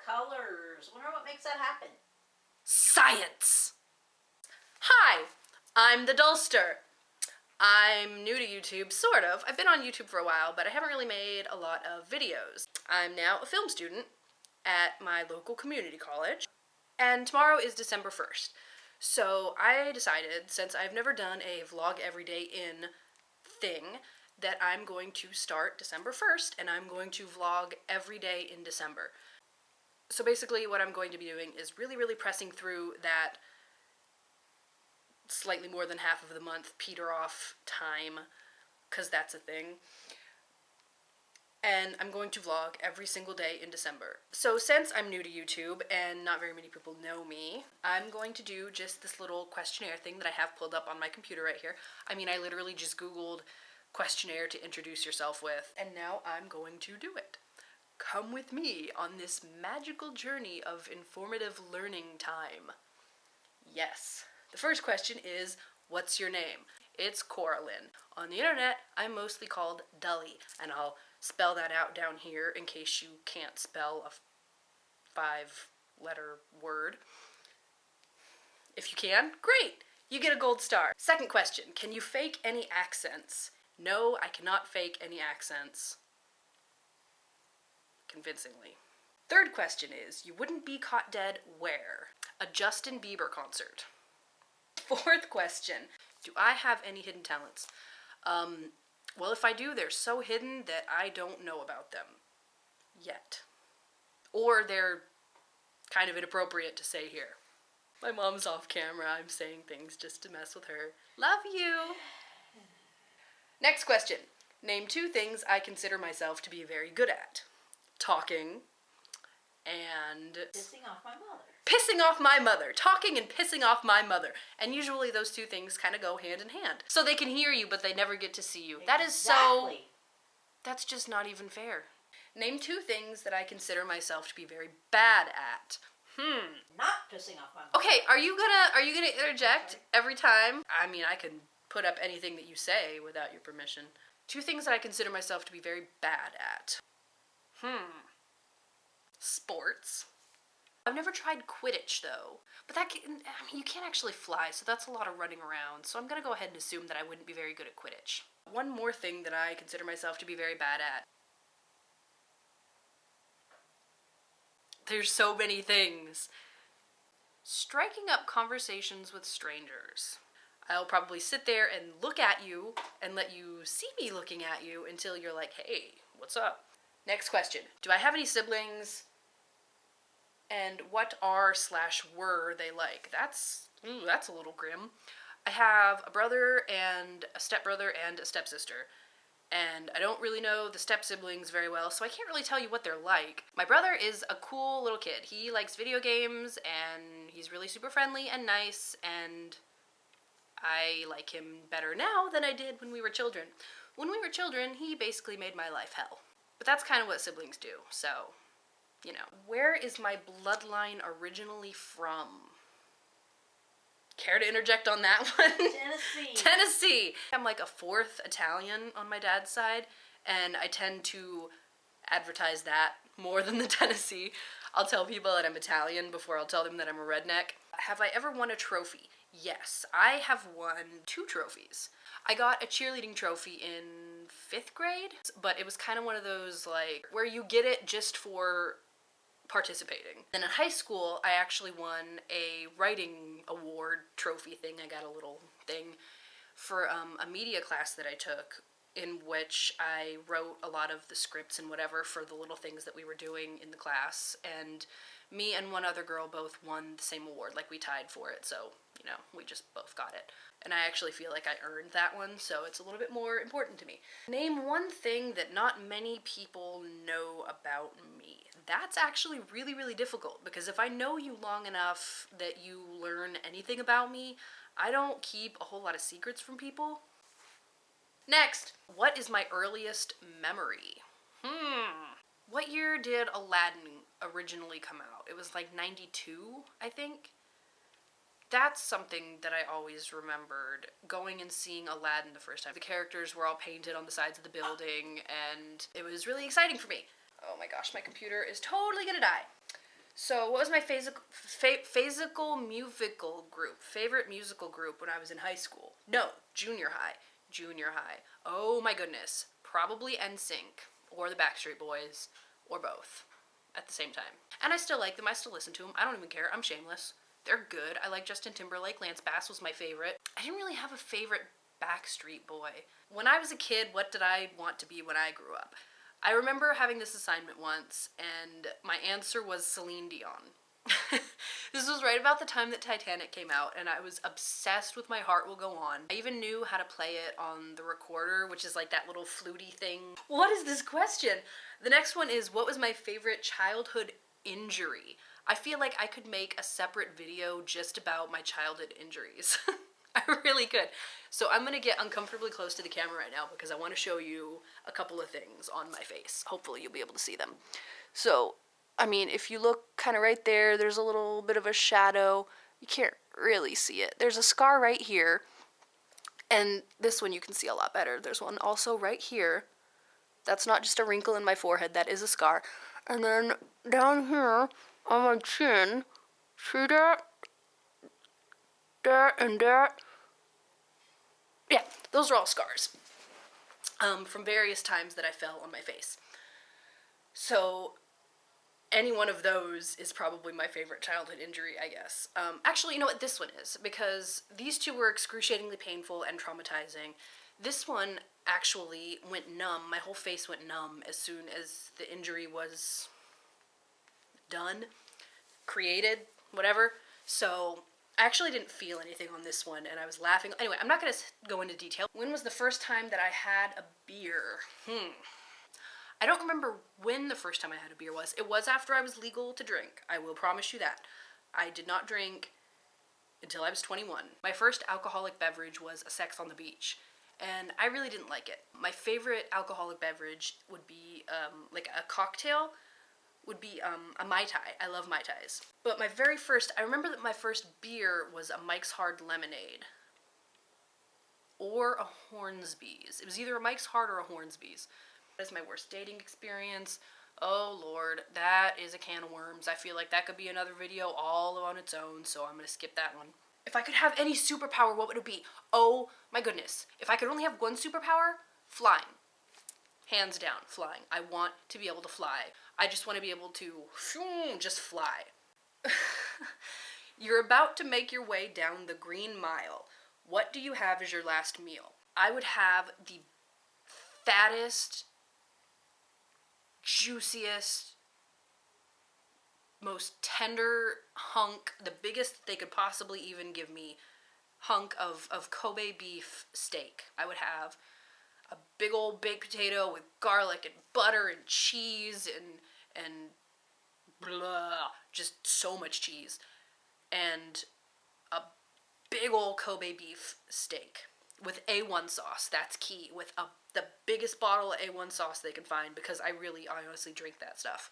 colors. I wonder what makes that happen. Science! Hi, I'm the Dullster. I'm new to YouTube, sort of. I've been on YouTube for a while, but I haven't really made a lot of videos. I'm now a film student at my local community college, and tomorrow is December 1st. So I decided, since I've never done a vlog everyday in thing, that I'm going to start December 1st, and I'm going to vlog every day in December. So basically what I'm going to be doing is really pressing through that slightly more than half of the month peter off time, because that's a thing. And I'm going to vlog every single day in December. So since I'm new to YouTube and not very many people know me, I'm going to do just this little questionnaire thing that I have pulled up on my computer right here. I mean, I literally just Googled questionnaire to introduce yourself with, and now I'm going to do it. Come with me on this magical journey of informative learning time. Yes. The first question is, what's your name? It's Coraline. On the internet, I'm mostly called Dully, and I'll spell that out down here in case you can't spell a 5-letter word. If you can, great! You get a gold star. Second question, can you fake any accents? No, I cannot fake any accents. Convincingly. Third question is, you wouldn't be caught dead where? A Justin Bieber concert. Fourth question, do I have any hidden talents? Well, if I do, they're so hidden that I don't know about them yet. Or they're kind of inappropriate to say here. My mom's off camera, I'm saying things just to mess with her. Love you! Next question, name 2 things I consider myself to be very good at. Talking and Pissing off my mother. Pissing off my mother. Talking and pissing off my mother. And usually those 2 things kind of go hand in hand. So they can hear you, but they never get to see you. Exactly. That is so... That's just not even fair. Name 2 things that I consider myself to be very bad at. Not pissing off my mother. Okay, are you gonna interject every time? I mean, I can put up anything that you say without your permission. 2 things that I consider myself to be very bad at. Sports. I've never tried Quidditch, though. But that can, I mean, you can't actually fly, so that's a lot of running around. So I'm gonna go ahead and assume that I wouldn't be very good at Quidditch. One more thing that I consider myself to be very bad at. There's so many things. Striking up conversations with strangers. I'll probably sit there and look at you and let you see me looking at you until you're like, hey, what's up? Next question. Do I have any siblings? And what are/were they like? That's a little grim. I have a brother and a stepbrother and a stepsister. And I don't really know the step-siblings very well, so I can't really tell you what they're like. My brother is a cool little kid. He likes video games, and he's really super friendly and nice, and I like him better now than I did when we were children. When we were children, he basically made my life hell. But that's kind of what siblings do, so... you know. Where is my bloodline originally from? Care to interject on that one? Tennessee. Tennessee! I'm like a 4th Italian on my dad's side, and I tend to advertise that more than the Tennessee. I'll tell people that I'm Italian before I'll tell them that I'm a redneck. Have I ever won a trophy? Yes, I have won 2 trophies. I got a cheerleading trophy in 5th grade, but it was kind of one of those, like, where you get it just for participating. Then in high school, I actually won a writing award trophy thing. I got a little thing for a media class that I took, in which I wrote a lot of the scripts and whatever for the little things that we were doing in the class, and me and one other girl both won the same award, like we tied for it, so, you know, we just both got it. And I actually feel like I earned that one, so it's a little bit more important to me. Name one thing that not many people know about me. That's actually really difficult, because if I know you long enough that you learn anything about me, I don't keep a whole lot of secrets from people. Next, what is my earliest memory? What year did Aladdin originally come out? It was like 92, I think. That's something that I always remembered, going and seeing Aladdin the first time. The characters were all painted on the sides of the building, and it was really exciting for me. Oh my gosh, my computer is totally gonna die. So, what was my physical musical group? Favorite musical group when I was in high school? No, junior high. Junior high. Oh my goodness. Probably NSYNC, or the Backstreet Boys, or both at the same time. And I still like them. I still listen to them. I don't even care. I'm shameless. They're good. I like Justin Timberlake. Lance Bass was my favorite. I didn't really have a favorite Backstreet Boy. When I was a kid, what did I want to be when I grew up? I remember having this assignment once, and my answer was Celine Dion. This was right about the time that Titanic came out, and I was obsessed with My Heart Will Go On. I even knew how to play it on the recorder, which is like that little fluty thing. What is this question? The next one is, what was my favorite childhood injury? I feel like I could make a separate video just about my childhood injuries. I really could. So I'm gonna get uncomfortably close to the camera right now because I want to show you a couple of things on my face. Hopefully you'll be able to see them. So, I mean, if you look kind of right there, there's a little bit of a shadow. You can't really see it. There's a scar right here. And this one you can see a lot better. There's one also right here. That's not just a wrinkle in my forehead, that is a scar. And then down here on my chin, see that? That and that. Yeah, those are all scars from various times that I fell on my face. So any one of those is probably my favorite childhood injury, I guess. Actually, you know what? This one is, because these two were excruciatingly painful and traumatizing. This one actually went numb. My whole face went numb as soon as the injury was done, created, whatever. So I actually didn't feel anything on this one, and I was laughing. Anyway, I'm not going to go into detail. When was the first time that I had a beer? I don't remember when the first time I had a beer was. It was after I was legal to drink. I will promise you that. I did not drink until I was 21. My first alcoholic beverage was a Sex on the Beach, and I really didn't like it. My favorite alcoholic beverage would be, like a cocktail, would be a Mai Tai. I love Mai Tais. But I remember that my first beer was a Mike's Hard Lemonade. Or a Hornsby's. It was either a Mike's Hard or a Hornsby's. That is my worst dating experience. Oh Lord, that is a can of worms. I feel like that could be another video all on its own, so I'm gonna skip that one. If I could have any superpower, what would it be? Oh my goodness. If I could only have one superpower, flying. Hands down, flying. I want to be able to fly. I just want to be able to just fly. You're about to make your way down the Green Mile. What do you have as your last meal? I would have the fattest, juiciest, most tender hunk, the biggest they could possibly even give me, hunk of Kobe beef steak. I would have a big old baked potato with garlic and butter and cheese and blah, just so much cheese, and a big old Kobe beef steak with A1 sauce. That's key. With the biggest bottle of A1 sauce they can find, because I honestly drink that stuff.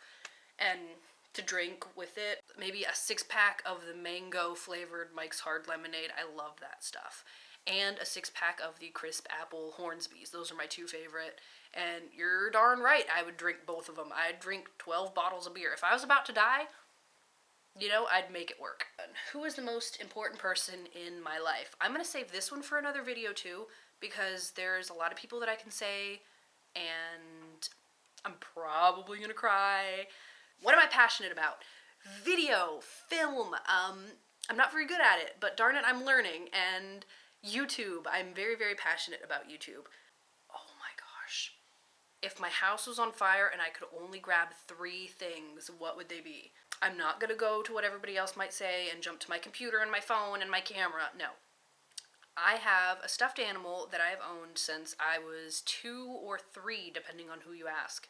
And to drink with it, maybe a 6-pack of the mango flavored Mike's Hard Lemonade. I love that stuff. And a 6-pack of the crisp apple Hornsby's. Those are my two favorite. And you're darn right, I would drink both of them. I'd drink 12 bottles of beer. If I was about to die, you know, I'd make it work. Who is the most important person in my life? I'm going to save this one for another video too, because there's a lot of people that I can say, and I'm probably going to cry. What am I passionate about? Video, film. I'm not very good at it, but darn it, I'm learning. And YouTube. I'm very, very passionate about YouTube. Oh my gosh. If my house was on fire and I could only grab 3 things, what would they be? I'm not going to go to what everybody else might say and jump to my computer and my phone and my camera. No. I have a stuffed animal that I have owned since I was 2 or 3, depending on who you ask.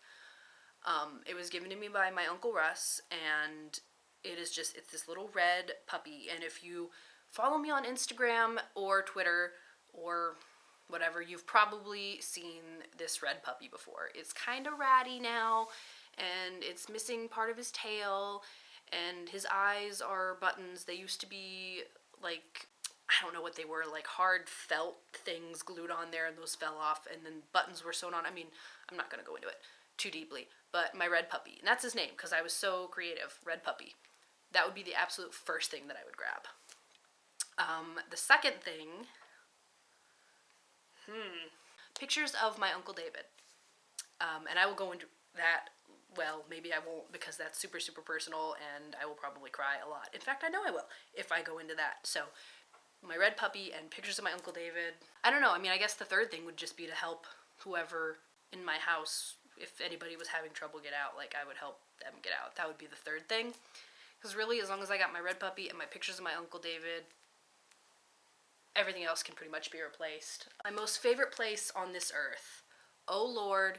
It was given to me by my Uncle Russ, and it's this little red puppy. And if you follow me on Instagram or Twitter or whatever, you've probably seen this red puppy before. It's kind of ratty now, and it's missing part of his tail, and his eyes are buttons. They used to be like, I don't know what they were, like hard felt things glued on there, and those fell off, and then buttons were sewn on. I mean, I'm not going to go into it. too deeply, but my red puppy. And that's his name because I was so creative. Red puppy. That would be the absolute first thing that I would grab. The second thing, pictures of my Uncle David. And I will go into that, well, maybe I won't because that's super, super personal and I will probably cry a lot. In fact, I know I will if I go into that. So, my red puppy and pictures of my Uncle David. I don't know, I mean, I guess the third thing would just be to help whoever in my house, if anybody was having trouble get out, like I would help them get out. That would be the third thing. Because really, as long as I got my red puppy and my pictures of my Uncle David, everything else can pretty much be replaced. My most favorite place on this earth. Oh Lord.